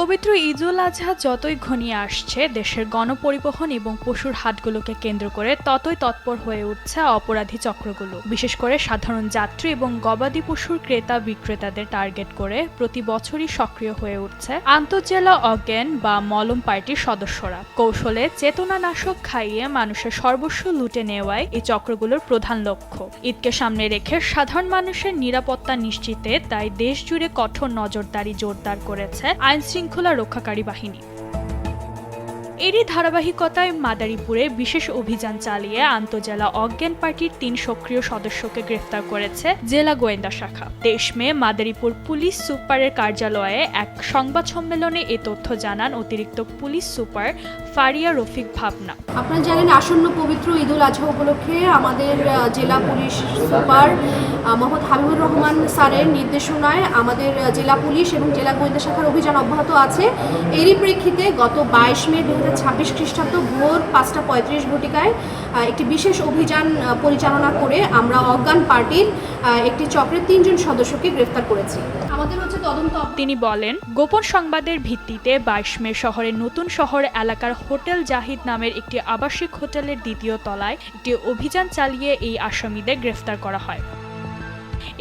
পবিত্র ঈদুল আজহা যতই ঘনিয়ে আসছে, দেশের গণপরিবহন এবং পশুর হাটগুলোকে কেন্দ্র করে ততই তৎপর হয়ে উঠছে অপরাধী চক্রগুলো। বিশেষ করে সাধারণ যাত্রী এবং গবাদি পশুর ক্রেতা বিক্রেতাদের টার্গেট করে প্রতি বছরই সক্রিয় হয়ে উঠছে আন্তঃজেলা অজ্ঞান বা মলম পার্টির সদস্যরা। কৌশলে চেতনানাশক খাইয়ে মানুষের সর্বস্ব লুটে নেওয়াই এই চক্রগুলোর প্রধান লক্ষ্য। ঈদকে সামনে রেখে সাধারণ মানুষের নিরাপত্তা নিশ্চিতে তাই দেশ জুড়ে কঠোর নজরদারি জোরদার করেছে আইনশৃঙ্খলা রক্ষাকারী বাহিনী। এরই ধারাবাহিকতায় মাদারীপুরে বিশেষ অভিযান চালিয়ে আন্তঃজেলা অজ্ঞান পার্টির ৩ সক্রিয় সদস্যকে গ্রেফতার করেছে জেলা গোয়েন্দা শাখা। ২৩ মে মাদারীপুর পুলিশ সুপারের কার্যালয়ে এক সংবাদ সম্মেলনে এ তথ্য জানান অতিরিক্ত পুলিশ সুপার ফারিয়া রফিক ভাবনা। আপনারা জানেন, আসন্ন পবিত্র ঈদুল আজহা উপলক্ষে আমাদের জেলা পুলিশ সুপার মোহাম্মদ হাবিবুর রহমান স্যারের নির্দেশনায় আমাদের জেলা পুলিশ এবং জেলা গোয়েন্দা শাখার অভিযান অব্যাহত আছে। এরই প্রেক্ষিতে গত ২২ মে ২০২৬ খ্রিস্টাব্দ ভোর ৫টা ৩৫ ঘটিকায় একটি বিশেষ অভিযান পরিচালনা করে আমরা অজ্ঞান পার্টির একটি চক্রের ৩ জন সদস্যকে গ্রেফতার করেছি। আমাদের হচ্ছে তদন্ত। তিনি বলেন, গোপন সংবাদের ভিত্তিতে ২২ মে শহরের নতুন শহর এলাকার হোটেল জাহিদ নামের একটি আবাসিক হোটেলের ২য় তলায় একটি অভিযান চালিয়ে এই আসামিদের গ্রেফতার করা হয়।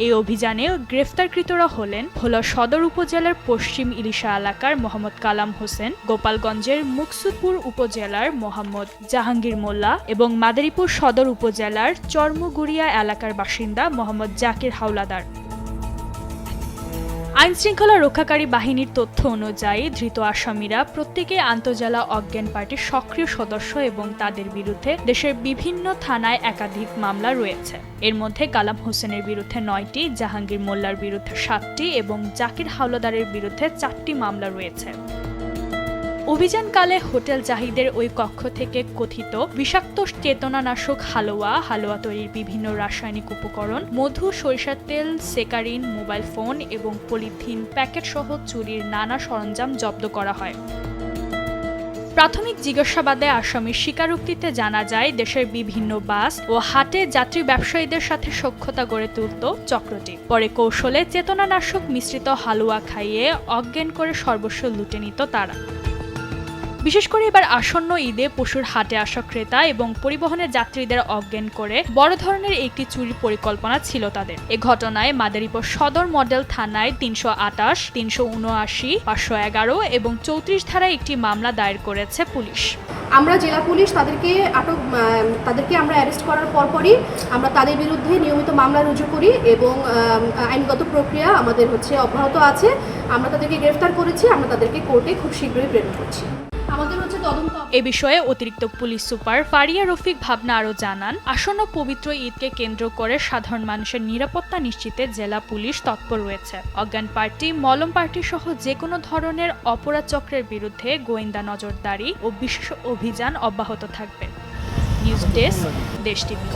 এই অভিযানে গ্রেফতারকৃতরা হলেন ভোলা সদর উপজেলার পশ্চিম ইলিশা এলাকার মোহাম্মদ কালাম হোসেন, গোপালগঞ্জের মুকসুদপুর উপজেলার মোহাম্মদ জাহাঙ্গীর মোল্লা এবং মাদারীপুর সদর উপজেলার চরমগুড়িয়া এলাকার বাসিন্দা মোহাম্মদ জাকির হাওলাদার। আইনশৃঙ্খলা রক্ষাকারী বাহিনীর তথ্য অনুযায়ী ধৃত আসামিরা প্রত্যেকে আন্তঃজেলা অজ্ঞান পার্টির সক্রিয় সদস্য এবং তাদের বিরুদ্ধে দেশের বিভিন্ন থানায় একাধিক মামলা রয়েছে। এর মধ্যে কালাম হোসেনের বিরুদ্ধে ৯টি, জাহাঙ্গীর মোল্লার বিরুদ্ধে ৭টি এবং জাকির হাওলাদারের বিরুদ্ধে ৪টি মামলা রয়েছে। অভিযানকালে হোটেল জাহিদের ওই কক্ষ থেকে কথিত বিষাক্ত চেতনানাশক হালুয়া তৈরির বিভিন্ন রাসায়নিক উপকরণ, মধু, সরিষার তেল, সেকারিন, মোবাইল ফোন এবং পলিথিন প্যাকেট সহ চুরির নানা সরঞ্জাম জব্দ করা হয়। প্রাথমিক জিজ্ঞাসাবাদে আসামির স্বীকারোক্তিতে জানা যায়, দেশের বিভিন্ন বাস ও হাটে যাত্রী ব্যবসায়ীদের সাথে সখ্যতা গড়ে তুলত চক্রটি। পরে কৌশলে চেতনানাশক মিশ্রিত হালুয়া খাইয়ে অজ্ঞান করে সর্বস্ব লুটে নিত তারা। বিশেষ করে এবার আসন্ন ঈদে পশুর হাটে আসা ক্রেতা এবং পরিবহনের যাত্রীদের অজ্ঞান করে বড় ধরনের একটি চুরির পরিকল্পনা ছিল তাদের। এ ঘটনায় মাদারীপুর সদর মডেল থানায় ৩২৮, ৩৭৯, ৫১১ এবং ৩৪ ধারায় একটি মামলা দায়ের করেছে পুলিশ। আমরা জেলা পুলিশ তাদেরকে আমরা অ্যারেস্ট করার পরপরই আমরা তাদের বিরুদ্ধে নিয়মিত মামলা রুজু করি এবং আইনগত প্রক্রিয়া আমাদের অব্যাহত আছে। আমরা তাদেরকে গ্রেফতার করেছি, আমরা তাদেরকে কোর্টে খুব শীঘ্রই প্রেরণ করছি। এ বিষয়ে অতিরিক্ত পুলিশ সুপার ফারিয়া রফিক ভাবনা আরও জানান, আসন্ন পবিত্র ঈদকে কেন্দ্র করে সাধারণ মানুষের নিরাপত্তা নিশ্চিতে জেলা পুলিশ তৎপর রয়েছে। অজ্ঞান পার্টি, মলম পার্টি সহ যে কোনো ধরনের অপরাধ চক্রের বিরুদ্ধে গোয়েন্দা নজরদারি ও বিশেষ অভিযান অব্যাহত থাকবে। নিউজ ডেস্ক, দেশ টিভি।